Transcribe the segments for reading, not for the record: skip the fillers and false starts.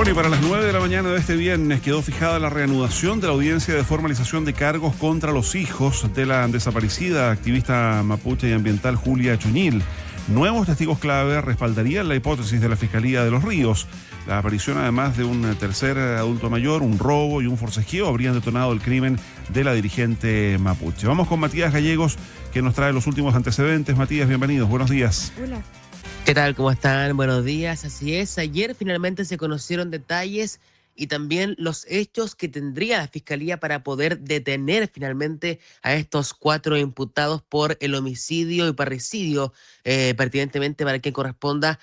Bueno, y para las 9 de la mañana de este viernes quedó fijada la reanudación de la audiencia de formalización de cargos contra los hijos de la desaparecida activista mapuche y ambiental Julia Chuñil. Nuevos testigos clave respaldarían la hipótesis de la Fiscalía de Los Ríos. La aparición, además de un tercer adulto mayor, un robo y un forcejeo, habrían detonado el crimen de la dirigente mapuche. Vamos con Matías Gallegos, que nos trae los últimos antecedentes. Matías, bienvenidos, buenos días. Hola. ¿Qué tal? ¿Cómo están? Buenos días. Así es, ayer finalmente se conocieron detalles y también los hechos que tendría la Fiscalía para poder detener finalmente a estos 4 imputados por el homicidio y parricidio, pertinentemente para quien corresponda,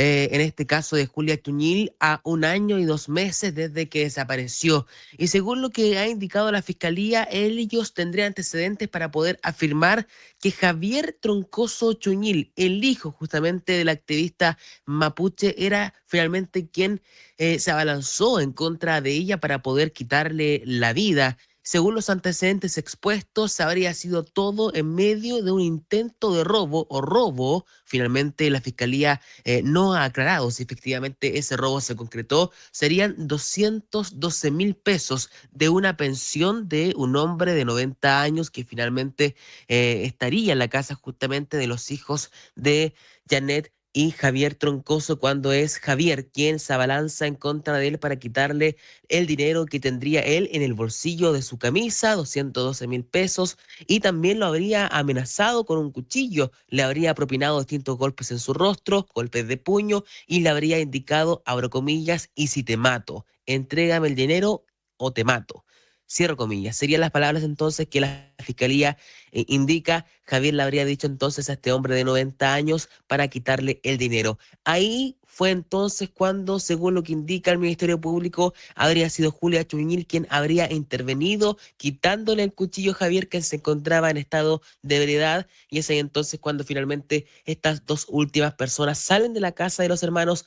en este caso de Julia Chuñil, a 1 año y 2 meses desde que desapareció. Y según lo que ha indicado la Fiscalía, ellos tendrían antecedentes para poder afirmar que Javier Troncoso Chuñil, el hijo justamente del activista mapuche, era finalmente quien se abalanzó en contra de ella para poder quitarle la vida. Según los antecedentes expuestos, habría sido todo en medio de un intento de robo o robo. Finalmente, la Fiscalía no ha aclarado si efectivamente ese robo se concretó. Serían 212.000 pesos de una pensión de un hombre de 90 años que finalmente estaría en la casa justamente de los hijos de Janet y Javier Troncoso, cuando es Javier quien se abalanza en contra de él para quitarle el dinero que tendría él en el bolsillo de su camisa, 212.000 pesos, y también lo habría amenazado con un cuchillo, le habría propinado distintos golpes en su rostro, golpes de puño, y le habría indicado, abro comillas, y si te mato, entrégame el dinero o te mato. Cierro comillas. Serían las palabras entonces que la Fiscalía indica. Javier le habría dicho entonces a este hombre de 90 años para quitarle el dinero. Ahí fue entonces cuando, según lo que indica el Ministerio Público, habría sido Julia Chuñil quien habría intervenido quitándole el cuchillo a Javier, que se encontraba en estado de ebriedad, y es ahí entonces cuando finalmente estas dos últimas personas salen de la casa de los hermanos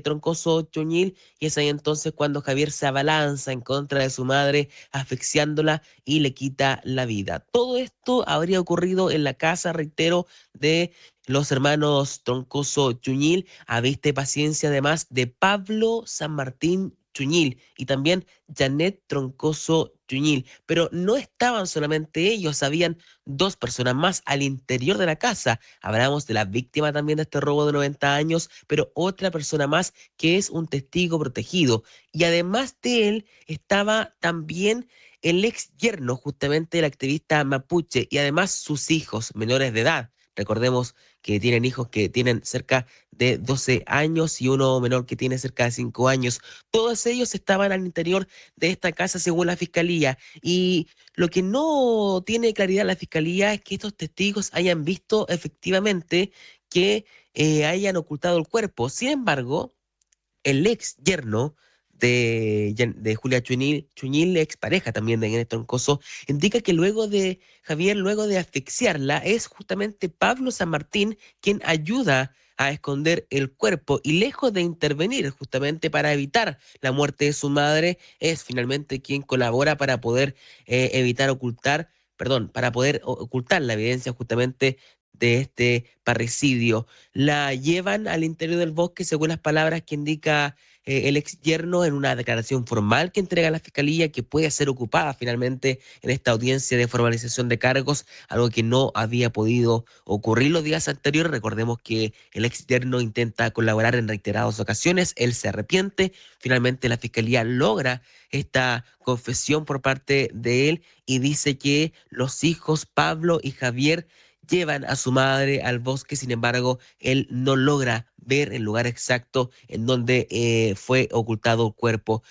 Troncoso Chuñil, y es ahí entonces cuando Javier se abalanza en contra de su madre, asfixiándola y le quita la vida. Todo esto habría ocurrido en la casa, reitero, de los hermanos Troncoso Chuñil, a vista y paciencia además de Pablo San Martín Chuñil y también Janet Troncoso Chuñil. Pero no estaban solamente ellos, habían 2 personas más al interior de la casa. Hablamos de la víctima también de este robo de 90 años, pero otra persona más que es un testigo protegido. Y además de él estaba también el ex yerno justamente del activista mapuche y además sus hijos menores de edad. Recordemos que tienen hijos que tienen cerca de 12 años y uno menor que tiene cerca de 5 años. Todos ellos estaban al interior de esta casa según la Fiscalía. Y lo que no tiene claridad la Fiscalía es que estos testigos hayan visto efectivamente que hayan ocultado el cuerpo. Sin embargo, el ex yerno de Julia Chuñil, ex pareja también de Janet Troncoso, indica que luego de Javier, luego de asfixiarla, es justamente Pablo San Martín quien ayuda a esconder el cuerpo y lejos de intervenir justamente para evitar la muerte de su madre, es finalmente quien colabora para poder para poder ocultar la evidencia justamente de este parricidio. La llevan al interior del bosque, según las palabras que indica el ex yerno en una declaración formal que entrega a la Fiscalía, que puede ser ocupada finalmente en esta audiencia de formalización de cargos, algo que no había podido ocurrir los días anteriores. Recordemos que el ex yerno intenta colaborar en reiteradas ocasiones, él se arrepiente, finalmente la Fiscalía logra esta confesión por parte de él y dice que los hijos Pablo y Javier llevan a su madre al bosque. Sin embargo, él no logra ver el lugar exacto en donde fue ocultado el cuerpo.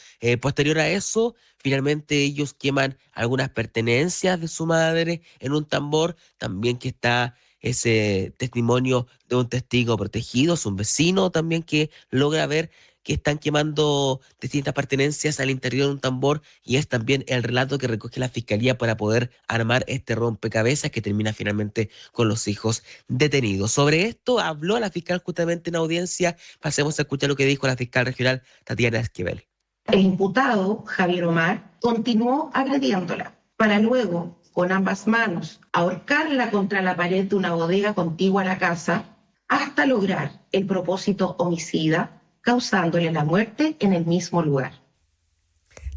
Posterior a eso, finalmente ellos queman algunas pertenencias de su madre en un tambor, también que está ese testimonio de un testigo protegido, es un vecino también que logra ver que están quemando distintas pertenencias al interior de un tambor, y es también el relato que recoge la Fiscalía para poder armar este rompecabezas que termina finalmente con los hijos detenidos. Sobre esto habló la fiscal justamente en audiencia. Pasemos a escuchar lo que dijo la fiscal regional Tatiana Esquivel. El imputado, Javier Omar, continuó agrediéndola para luego, con ambas manos, ahorcarla contra la pared de una bodega contigua a la casa hasta lograr el propósito homicida causándole la muerte en el mismo lugar.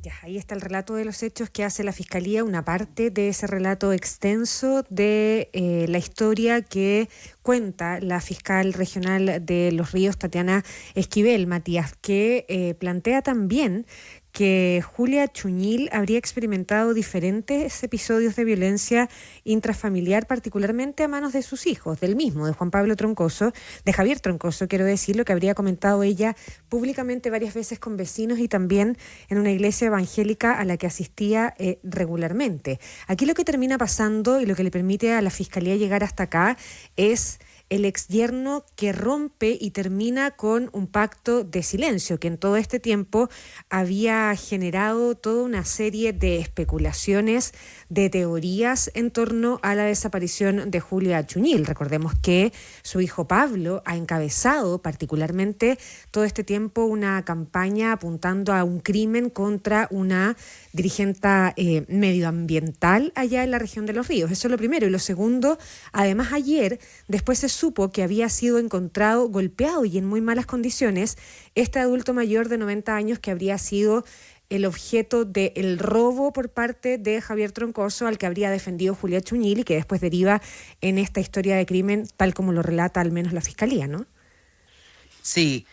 Ya, ahí está el relato de los hechos que hace la Fiscalía, una parte de ese relato extenso de la historia que cuenta la fiscal regional de Los Ríos, Tatiana Esquivel, Matías, que plantea también que Julia Chuñil habría experimentado diferentes episodios de violencia intrafamiliar, particularmente a manos de sus hijos, del mismo, de Juan Pablo Troncoso, de Javier Troncoso, quiero decir, lo que habría comentado ella públicamente varias veces con vecinos y también en una iglesia evangélica a la que asistía regularmente. Aquí lo que termina pasando y lo que le permite a la Fiscalía llegar hasta acá es el exyerno que rompe y termina con un pacto de silencio que en todo este tiempo había generado toda una serie de especulaciones, de teorías en torno a la desaparición de Julia Chuñil. Recordemos que su hijo Pablo ha encabezado particularmente todo este tiempo una campaña apuntando a un crimen contra una dirigente medioambiental allá en la región de Los Ríos. Eso es lo primero. Y lo segundo, además ayer, después se supo que había sido encontrado golpeado y en muy malas condiciones este adulto mayor de 90 años que habría sido el objeto del robo por parte de Javier Troncoso, al que habría defendido Julia Chuñil y que después deriva en esta historia de crimen, tal como lo relata al menos la Fiscalía, ¿no? Sí.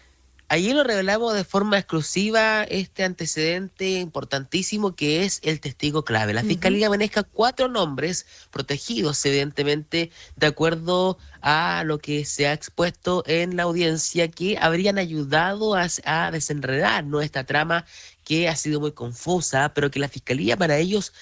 Allí lo revelamos de forma exclusiva este antecedente importantísimo que es el testigo clave. La Fiscalía maneja 4 nombres protegidos, evidentemente, de acuerdo a lo que se ha expuesto en la audiencia, que habrían ayudado a desenredar, ¿no?, esta trama que ha sido muy confusa, pero que la Fiscalía para ellos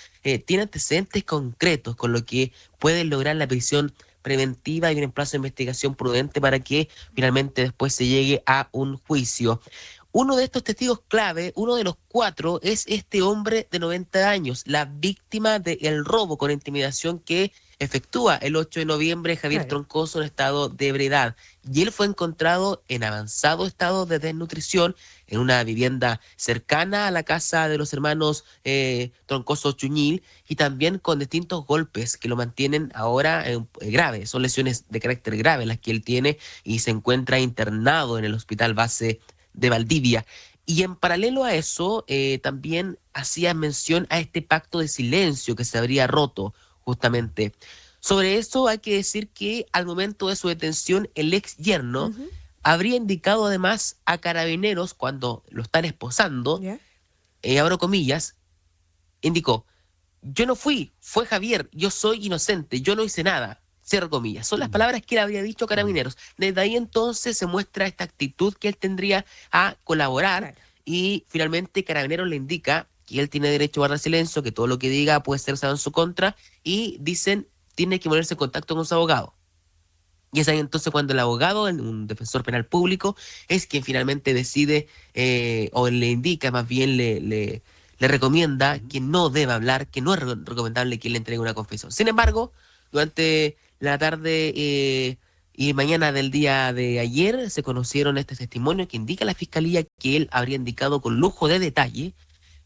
tiene antecedentes concretos, con lo que pueden lograr la prisión preventiva y un plazo de investigación prudente para que finalmente después se llegue a un juicio. Uno de estos testigos clave, uno de los 4, es este hombre de 90 años, la víctima del robo con intimidación que efectúa el 8 de noviembre Javier Troncoso en estado de ebriedad. Y él fue encontrado en avanzado estado de desnutrición en una vivienda cercana a la casa de los hermanos Troncoso Chuñil y también con distintos golpes que lo mantienen ahora graves. Son lesiones de carácter grave las que él tiene y se encuentra internado en el hospital base de Valdivia. Y en paralelo a eso, también hacía mención a este pacto de silencio que se habría roto justamente. Sobre eso hay que decir que al momento de su detención, el ex yerno habría indicado además a carabineros cuando lo están esposando, abro comillas, indicó: yo no fui, fue Javier, yo soy inocente, yo no hice nada, cierro comillas. Son las palabras que él habría dicho a carabineros. Desde ahí entonces se muestra esta actitud que él tendría a colaborar y finalmente carabineros le indica que él tiene derecho a guardar silencio, que todo lo que diga puede ser usado en su contra y dicen tiene que ponerse en contacto con su abogado. Y es ahí entonces cuando el abogado, un defensor penal público, es quien finalmente decide o le indica, más bien le recomienda que no deba hablar, que no es recomendable que él le entregue una confesión. Sin embargo, durante la tarde y mañana del día de ayer se conocieron este testimonio que indica a la Fiscalía que él habría indicado con lujo de detalle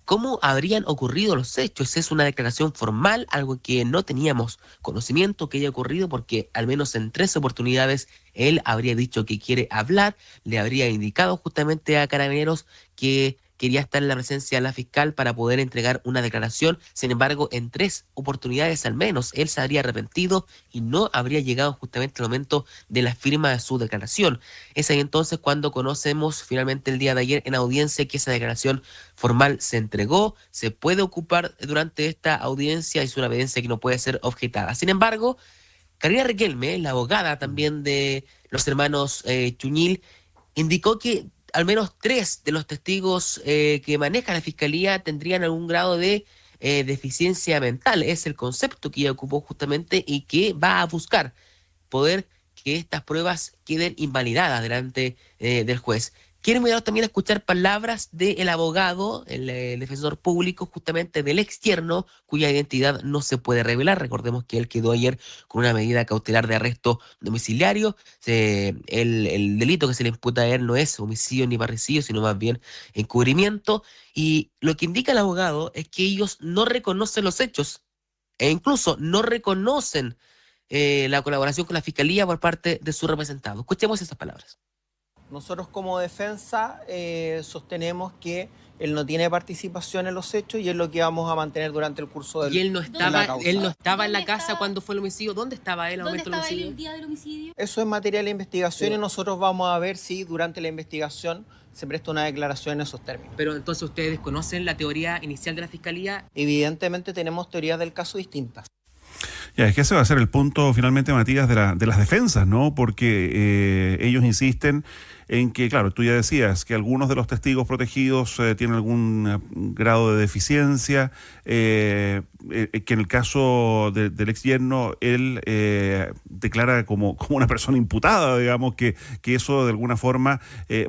cómo habrían ocurrido los hechos. Es una declaración formal, algo que no teníamos conocimiento que haya ocurrido porque al menos en 3 oportunidades él habría dicho que quiere hablar, le habría indicado justamente a carabineros que quería estar en la presencia de la fiscal para poder entregar una declaración. Sin embargo, en 3 oportunidades al menos, él se habría arrepentido y no habría llegado justamente el momento de la firma de su declaración. Es ahí entonces cuando conocemos finalmente el día de ayer en audiencia que esa declaración formal se entregó, se puede ocupar durante esta audiencia, es una evidencia que no puede ser objetada. Sin embargo, Karina Riquelme, la abogada también de los hermanos Chuñil, indicó que al menos 3 de los testigos que maneja la Fiscalía tendrían algún grado de deficiencia mental. Es el concepto que ella ocupó justamente y que va a buscar poder que estas pruebas queden invalidadas delante del juez. Quiero mirar también a escuchar palabras del abogado, el defensor público, justamente del ex yerno, cuya identidad no se puede revelar. Recordemos que él quedó ayer con una medida cautelar de arresto domiciliario. El delito que se le imputa a él no es homicidio ni parricidio, sino más bien encubrimiento. Y lo que indica el abogado es que ellos no reconocen los hechos e incluso no reconocen la colaboración con la Fiscalía por parte de su representado. Escuchemos esas palabras. Nosotros como defensa sostenemos que él no tiene participación en los hechos y es lo que vamos a mantener durante el curso del Y él no estaba, causa. él no estaba en la casa cuando fue el homicidio. ¿Dónde estaba él al ¿Dónde momento del estaba él homicidio? el día del homicidio? Eso es materia de la investigación y nosotros vamos a ver si durante la investigación se presta una declaración en esos términos. Pero entonces ustedes conocen la teoría inicial de la Fiscalía. Evidentemente tenemos teorías del caso distintas. Ya, es que ese va a ser el punto finalmente, Matías, de las defensas, ¿no? Porque ellos insisten en que, claro, tú ya decías que algunos de los testigos protegidos tienen algún grado de deficiencia, que en el caso del ex yerno, él declara como una persona imputada, digamos, que eso de alguna forma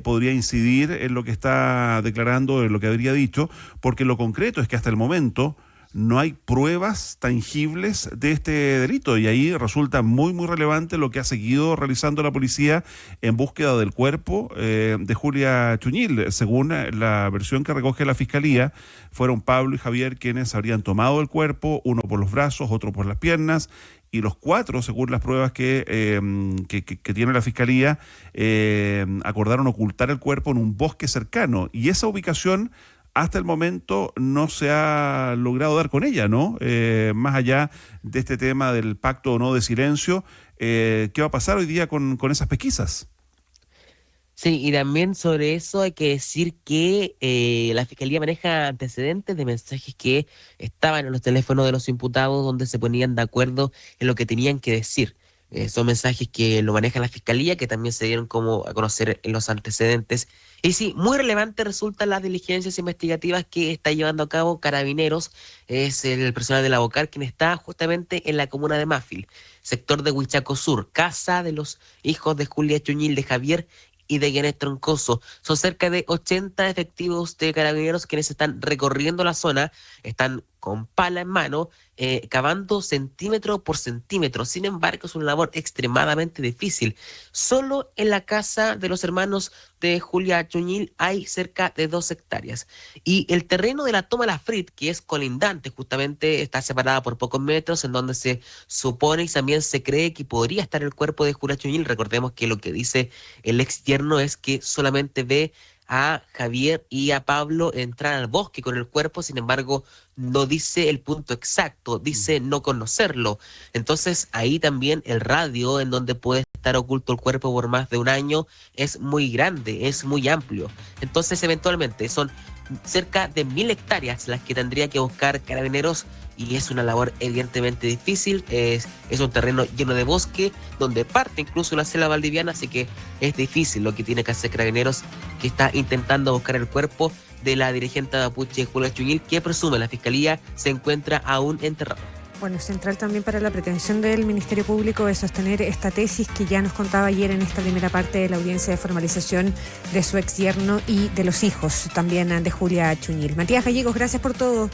podría incidir en lo que está declarando, en lo que habría dicho, porque lo concreto es que hasta el momento no hay pruebas tangibles de este delito y ahí resulta muy, muy relevante lo que ha seguido realizando la policía en búsqueda del cuerpo de Julia Chuñil. Según la versión que recoge la Fiscalía, fueron Pablo y Javier quienes habrían tomado el cuerpo, uno por los brazos, otro por las piernas, y los cuatro, según las pruebas que tiene la Fiscalía, acordaron ocultar el cuerpo en un bosque cercano. Y esa ubicación hasta el momento no se ha logrado dar con ella, ¿no? Más allá de este tema del pacto o no de silencio, ¿qué va a pasar hoy día con esas pesquisas? Sí, y también sobre eso hay que decir que la Fiscalía maneja antecedentes de mensajes que estaban en los teléfonos de los imputados donde se ponían de acuerdo en lo que tenían que decir. Son mensajes que lo maneja la Fiscalía, que también se dieron como a conocer en los antecedentes. Y sí, muy relevante resultan las diligencias investigativas que está llevando a cabo Carabineros. Es el personal de la BOCAR quien está justamente en la comuna de Mafil, sector de Huichaco Sur, casa de los hijos de Julia Chuñil, de Javier y de Janet Troncoso. Son cerca de 80 efectivos de Carabineros quienes están recorriendo la zona, están con pala en mano, cavando centímetro por centímetro. Sin embargo, es una labor extremadamente difícil. Solo en la casa de los hermanos de Julia Chuñil hay cerca de 2 hectáreas. Y el terreno de la Toma La Frit, que es colindante, justamente está separada por pocos metros, en donde se supone y también se cree que podría estar el cuerpo de Julia Chuñil. Recordemos que lo que dice el ex yerno es que solamente ve a Javier y a Pablo entrar al bosque con el cuerpo, sin embargo, no dice el punto exacto, dice no conocerlo. Entonces, ahí también el radio en donde puede estar oculto el cuerpo por más de un año es muy grande, es muy amplio. Entonces, eventualmente, son cerca de 1.000 hectáreas las que tendría que buscar Carabineros y es una labor evidentemente difícil. Es un terreno lleno de bosque donde parte incluso la selva valdiviana, así que es difícil lo que tiene que hacer Carabineros, que está intentando buscar el cuerpo de la dirigente mapuche Julia Chuñil, que presume la Fiscalía se encuentra aún enterrado. Bueno, central también para la pretensión del Ministerio Público de sostener esta tesis que ya nos contaba ayer en esta primera parte de la audiencia de formalización de su ex yerno y de los hijos también de Julia Chuñil. Matías Gallegos, gracias por todo.